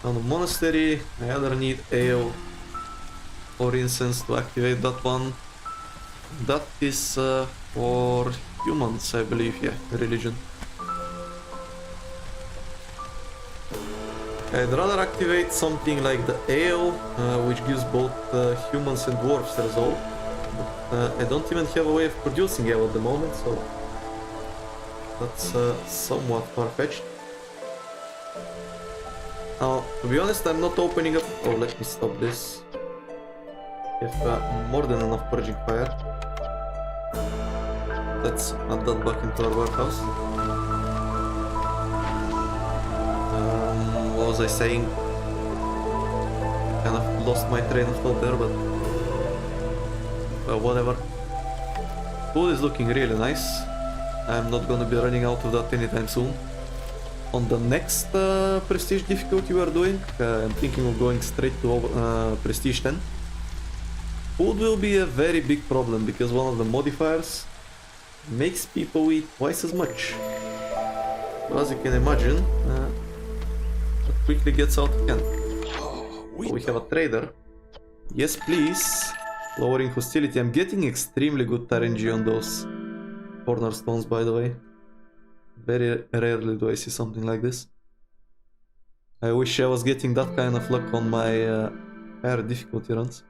On the monastery, I either need ale or incense to activate that one. That is for humans, I believe, yeah, religion. I'd rather activate something like the ale, which gives both humans and dwarves resolve. But I don't even have a way of producing ale at the moment, so that's somewhat far-fetched. Now, to be honest, I'm not opening up... Oh, let me stop this. We have more than enough purging fire. Let's add that back into our warehouse. What was I saying? Kind of lost my train of thought there, but... well, whatever. Food is looking really nice. I'm not gonna be running out of that anytime soon. On the next prestige difficulty we are doing, I'm thinking of going straight to prestige 10. Food will be a very big problem because one of the modifiers makes people eat twice as much. So as you can imagine, it quickly gets out of hand. So we have a trader. Yes, please. Lowering hostility. I'm getting extremely good RNG on those cornerstones, by the way. Very rarely do I see something like this. I wish I was getting that kind of luck on my higher difficulty runs.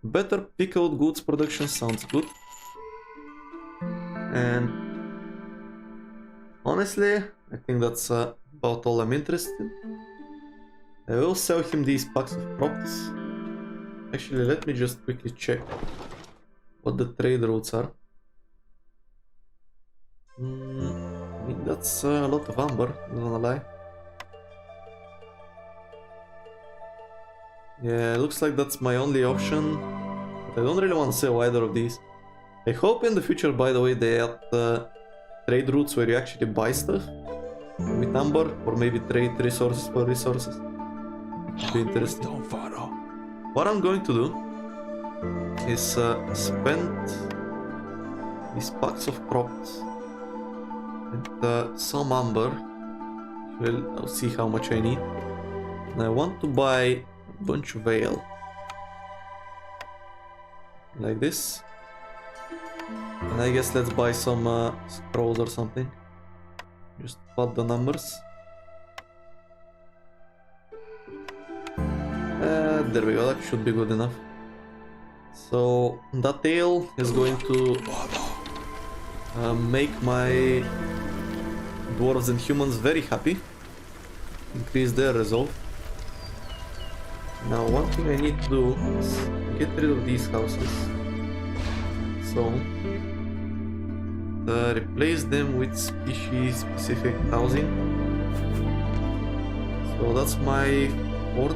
Better pickled goods production sounds good. And honestly, I think that's about all I'm interested in. I will sell him these packs of props. Actually, let me just quickly check what the trade routes are. I mean, that's a lot of amber, not gonna lie. Yeah, looks like that's my only option. But I don't really want to sell either of these. I hope in the future, by the way, they add trade routes where you actually buy stuff with amber, or maybe trade resources for resources. It'd be interesting. What I'm going to do is spend these packs of crops and some amber. I'll see how much I need. And I want to buy a bunch of ale. Like this. And I guess let's buy some scrolls or something. Just plot the numbers. There we go, that should be good enough. So that ale is going to make my dwarves and humans very happy. Increase their resolve. Now one thing I need to do is get rid of these houses. So replace them with species specific housing. So that's my fourth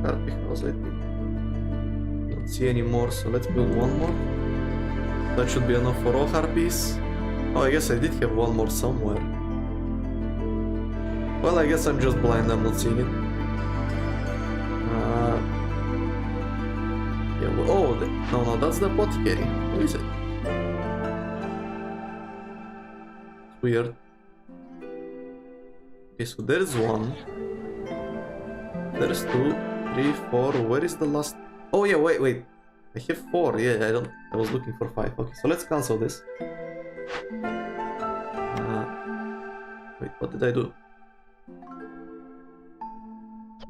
harpy house, I think. Don't see any more, so let's build one more. That should be enough for all harpies. Oh, I guess I did have one more somewhere. Well, I guess I'm just blind, I'm not seeing it. Yeah, well, oh, no, that's the apothecary. Who is it? It's weird. Okay, so there's one. There's 2, 3, 4. Where is the last? Oh yeah, wait. I have 4. Yeah, I was looking for 5. Okay, so let's cancel this. Wait, what did I do?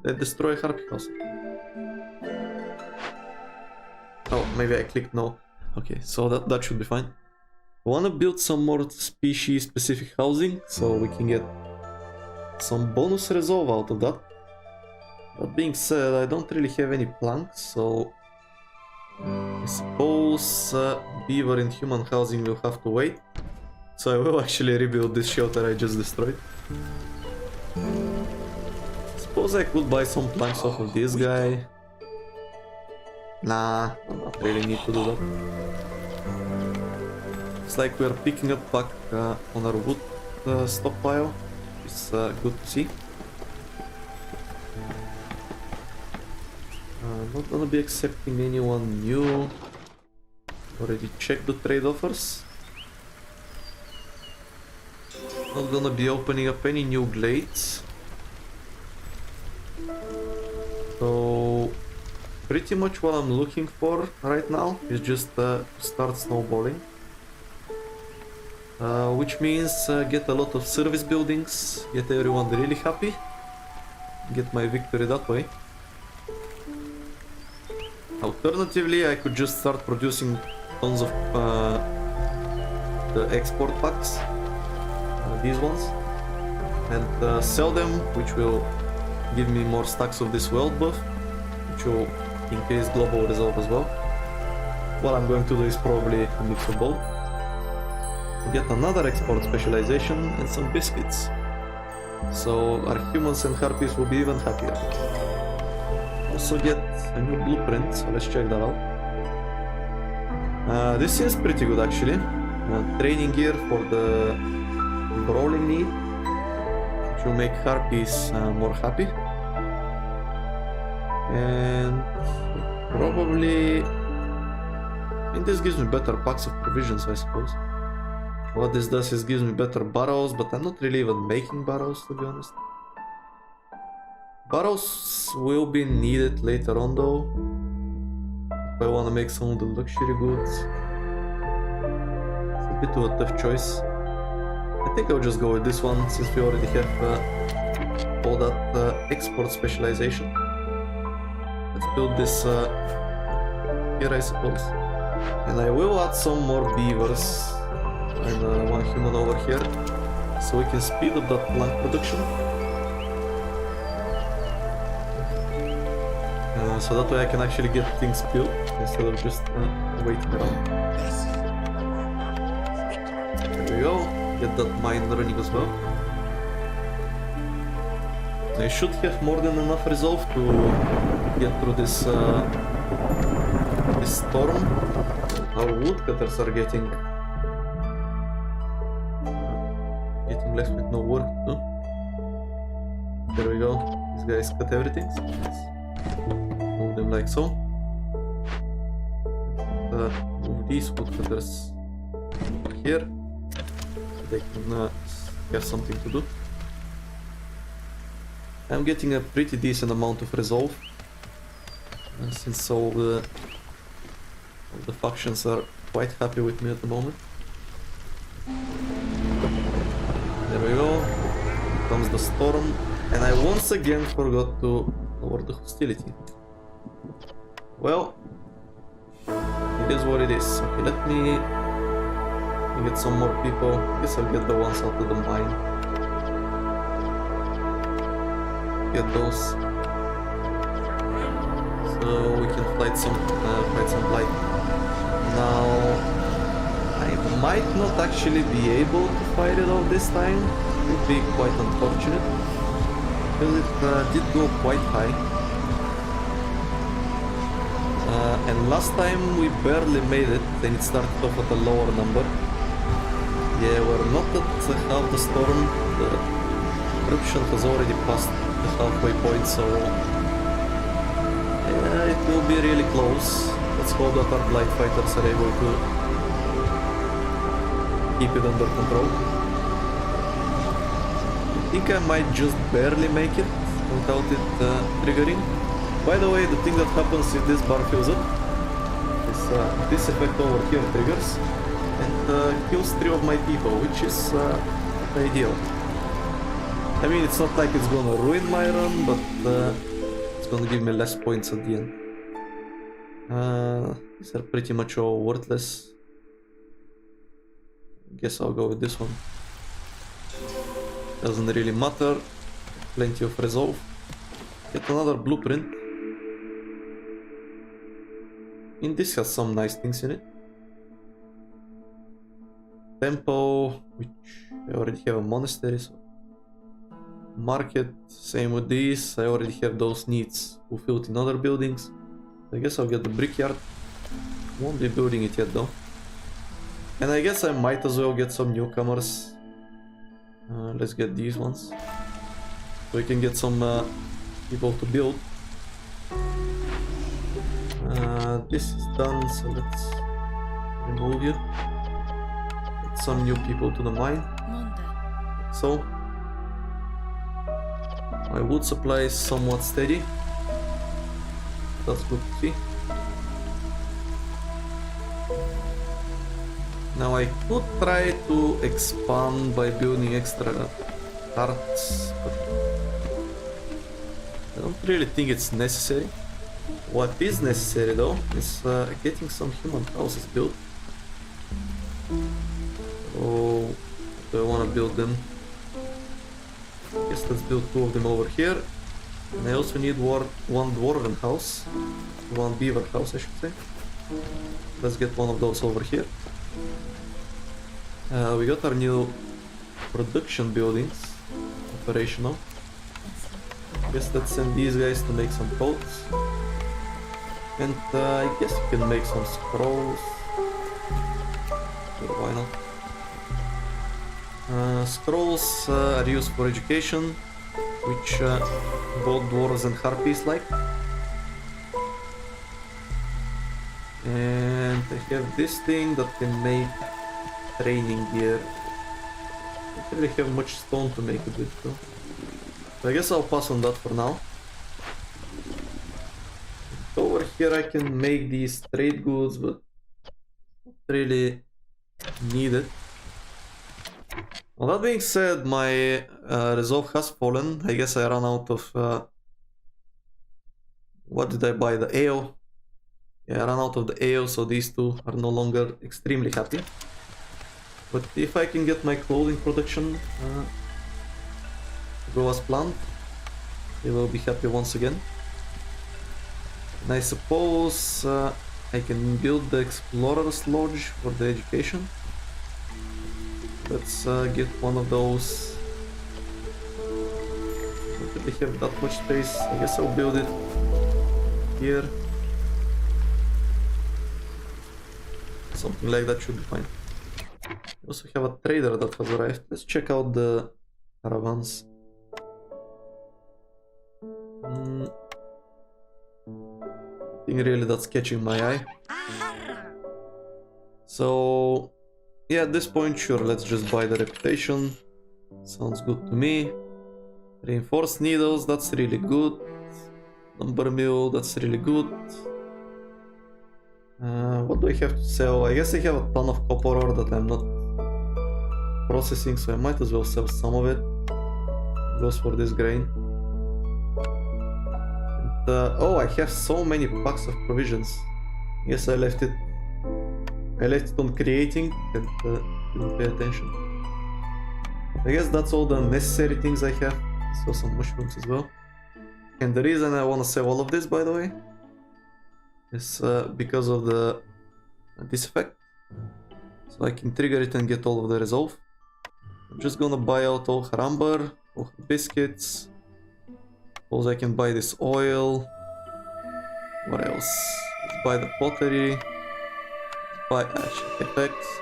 Did I destroy harpy house? Oh, maybe I clicked no. Okay, so that should be fine. I want to build some more species specific housing so we can get some bonus resolve out of that. That being said, I don't really have any planks, so I suppose beaver and human housing will have to wait. So I will actually rebuild this shelter I just destroyed. Suppose I could buy some planks off of this guy. Nah, I don't really need to do that. It's like we're picking up back on our wood stockpile. It's good to see. Not gonna be accepting anyone new. Already checked the trade offers. Not gonna be opening up any new glades. So pretty much what I'm looking for right now is just start snowballing. Which means get a lot of service buildings, get everyone really happy, get my victory that way. Alternatively, I could just start producing tons of the export packs, these ones, and sell them, which will give me more stacks of this world buff, which will increase global resolve as well. What I'm going to do is probably a mix of both. Get another export specialization and some biscuits. So our humans and harpies will be even happier. Also get a new blueprint, so let's check that out. This seems pretty good actually. Training gear for the brawling need, which will make harpies more happy. And probably... this gives me better packs of provisions, I suppose. What this does is gives me better barrels, but I'm not really even making barrels, to be honest. Barrels will be needed later on though, if I want to make some of the luxury goods. It's a bit of a tough choice. I think I'll just go with this one, since we already have all that export specialization. Let's build this here, I suppose. And I will add some more beavers and one human over here, so we can speed up that plant production. So that way I can actually get things built instead of just waiting around. There we go, get that mine running as well. I should have more than enough resolve to get through this this storm. Our woodcutters are getting left with no work to do. There we go. These guys cut everything. So let's move them like so. Move these woodcutters here so they can have something to do. I'm getting a pretty decent amount of resolve since all the factions are quite happy with me at the moment. There we go, here comes the storm, and I once again forgot to lower the hostility. Well, it is what it is. Okay, let me get some more people. I guess I'll get the ones out of the mine. Get those. So we can fight some blight. Now, I might not actually be able to fight it off this time. It would be quite unfortunate, because it did go quite high. And last time we barely made it, and it started off at a lower number. Yeah, we're not at half the storm. The eruption has already passed the halfway point, so yeah, it will be really close. Let's hope that our blight fighters are able to keep it under control. I think I might just barely make it without it triggering. By the way, the thing that happens if this bar fills up is this effect over here triggers and kills 3 of my people, which is ideal. I mean, it's not like it's gonna ruin my run, but it's gonna give me less points at the end. These are pretty much all worthless. Guess I'll go with this one. Doesn't really matter. Plenty of resolve. Get another blueprint. And this has some nice things in it. Temple, which I already have a monastery, so market, same with these. I already have those needs fulfilled in other buildings. I guess I'll get the brickyard. Won't be building it yet though. And I guess I might as well get some newcomers. Let's get these ones, so we can get some people to build. This is done, so let's remove you. Get some new people to the mine. So My wood supply is somewhat steady. That's good to see. Now I could try to expand by building extra carts, but I don't really think it's necessary. What is necessary though is getting some human houses built. Oh, do I want to build them? I guess let's build 2 of them over here. And I also need one dwarven house. One beaver house, I should say. Let's get one of those over here. We got our new production buildings operational. Guess let's send these guys to make some coats. And I guess we can make some scrolls. Sure, why not? Scrolls are used for education, which both dwarves and harpies like. And I have this thing that can make training gear. I don't really have much stone to make it with though. So I guess I'll pass on that for now. Over here I can make these trade goods, but not really needed. Well, that being said, my resolve has fallen. I guess I ran out of... what did I buy? The ale. Yeah, I ran out of the ale, so these two are no longer extremely happy. But if I can get my clothing production to go as planned, they will be happy once again. And I suppose I can build the Explorer's Lodge for the education. Let's get one of those. Don't really have that much space. I guess I'll build it here. Something like that should be fine. We also have a trader that has arrived. Let's check out the caravans. Nothing really that's catching my eye. So yeah, at this point, sure, let's just buy the reputation. Sounds good to me. Reinforced needles, that's really good. Lumber mill, that's really good. What do I have to sell? I guess I have a ton of copper ore that I'm not processing, so I might as well sell some of it. Goes for this grain. And, oh, I have so many packs of provisions. Yes, I left it on creating and didn't pay attention. I guess that's all the necessary things I have. Sell some mushrooms as well. And the reason I want to sell all of this, by the way, is because of this effect. So I can trigger it and get all of the resolve. I'm just gonna buy out all her amber, all her biscuits. Suppose I can buy this oil. What else? Let's buy the pottery. Buy ash effects.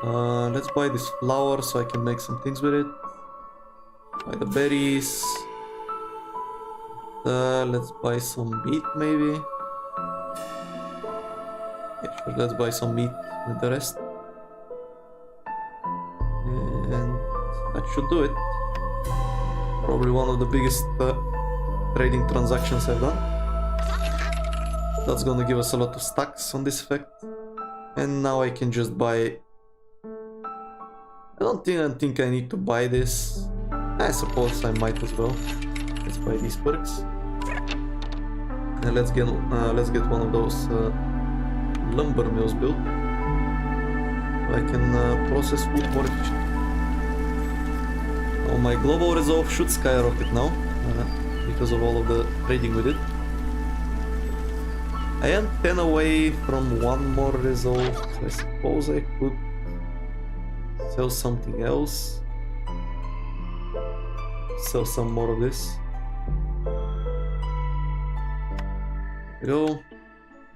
Let's buy this flour so I can make some things with it. Buy the berries. Let's buy some meat maybe. Yeah, sure, let's buy some meat with the rest. And that should do it. Probably one of the biggest trading transactions I've done. That's gonna give us a lot of stacks on this effect. And now I can just buy... I don't think I need to buy this. I suppose I might as well. Let's buy these perks. And let's get one of those lumber mills built. So I can process wood more efficiently. Now my global resolve should skyrocket now because of all of the trading with it. I am 10 away from one more resolve, so I suppose I could sell something else. Sell some more of this. There we go.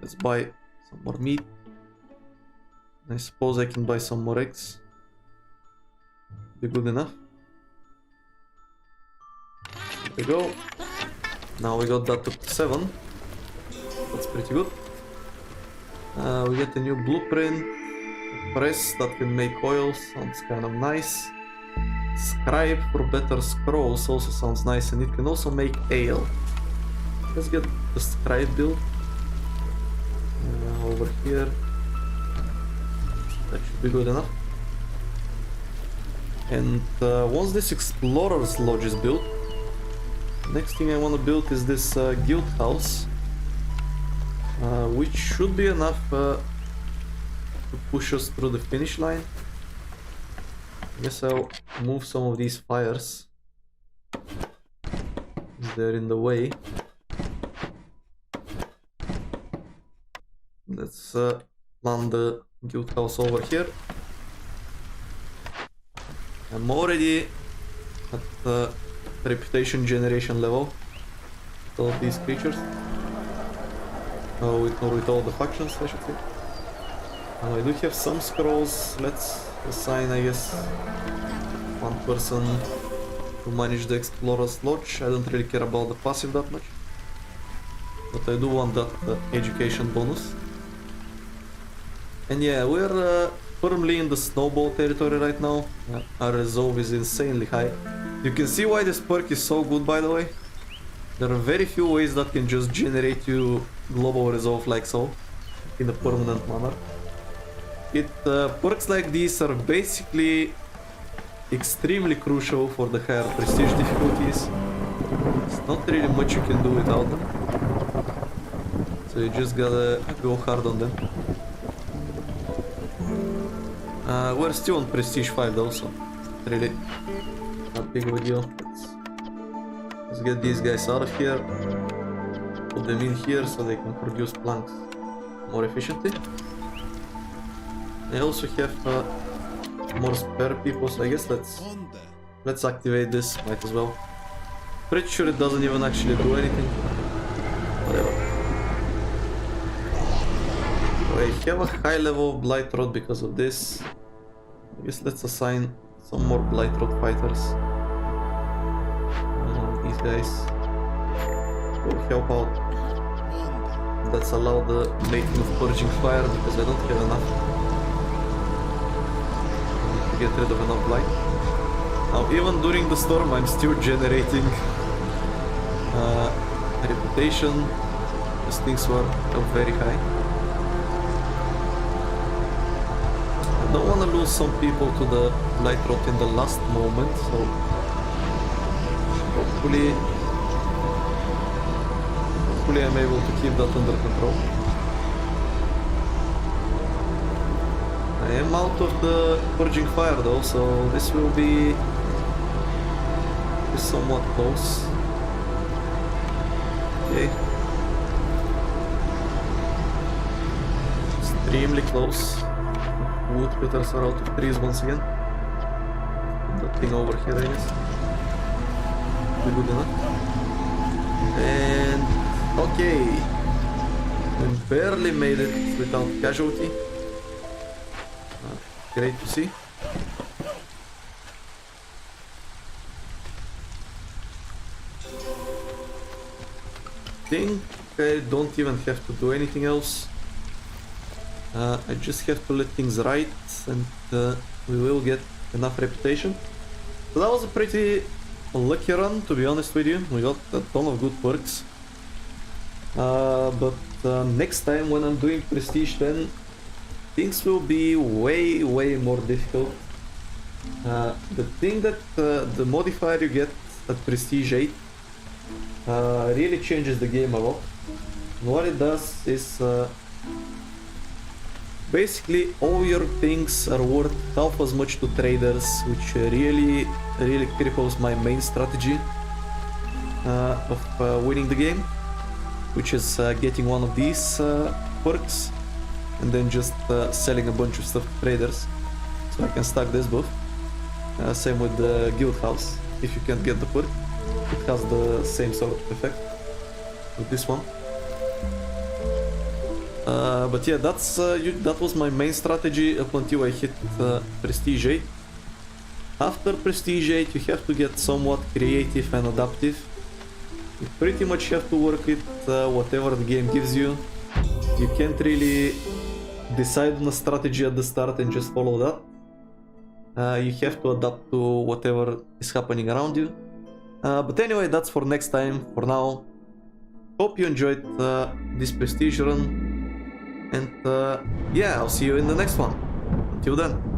Let's buy some more meat. I suppose I can buy some more eggs. Be good enough. There we go. Now we got that to 7. That's pretty good. We get a new blueprint. A press that can make oil. Sounds kind of nice. Scribe for better scrolls also sounds nice, and it can also make ale. Let's get the scribe build over here. That should be good enough. And once this explorer's lodge is built, next thing I want to build is this guild house, which should be enough to push us through the finish line. I guess I'll move some of these fires. They're in the way. Let's plant the guild house over here. I'm already at the reputation generation level with all of these creatures. Oh, with all the factions, I should say. I do have some scrolls. Let's assign, I guess, one person to manage the Explorer's Lodge. I don't really care about the passive that much, but I do want that education bonus. And yeah, we're firmly in the snowball territory right now. Our resolve is insanely high. You can see why this perk is so good, by the way. There are very few ways that can just generate you global resolve like so, in a permanent manner. Perks like these are basically extremely crucial for the higher prestige difficulties. There's not really much you can do without them, so you just gotta go hard on them. We're still on prestige 5 though, so really not big of a deal. Let's get these guys out of here, put them in here so they can produce planks more efficiently. I also have more spare people, so I guess let's activate this, might as well. Pretty sure it doesn't even actually do anything. Whatever. So I have a high level of Blight Rod because of this. I guess let's assign some more Blight Rod fighters. These guys will help out. Let's allow the making of Purging Fire because I don't have enough. Get rid of enough light. Now even during the storm I'm still generating reputation because things were very high. I don't want to lose some people to the light rot in the last moment, so hopefully I'm able to keep that under control. I am out of the Purging Fire though, so this will be somewhat close. Okay. Extremely close. Woodcutters are out of trees once again. Put that thing over here, I guess. Be good enough. And okay. We barely made it without casualty. Great to see. I think I don't even have to do anything else. I just have to let things right and we will get enough reputation. So that was a pretty lucky run, to be honest with you. We got a ton of good perks. But next time when I'm doing Prestige 10, things will be way more difficult. The thing that the modifier you get at Prestige 8 really changes the game a lot. And what it does is basically all your things are worth half as much to traders, which really cripples my main strategy of winning the game, which is getting one of these perks and then just selling a bunch of stuff to traders, so I can stack this buff. Same with the guild house. If you can't get the perk, it has the same sort of effect with this one. But yeah, that was my main strategy up until I hit Prestige 8. After Prestige 8 you have to get somewhat creative and adaptive. You pretty much have to work with whatever the game gives you. You can't really decide on a strategy at the start and just follow that. You have to adapt to whatever is happening around you. But anyway, that's for next time. For now, hope you enjoyed this Prestige run. And yeah, I'll see you in the next one. Until then.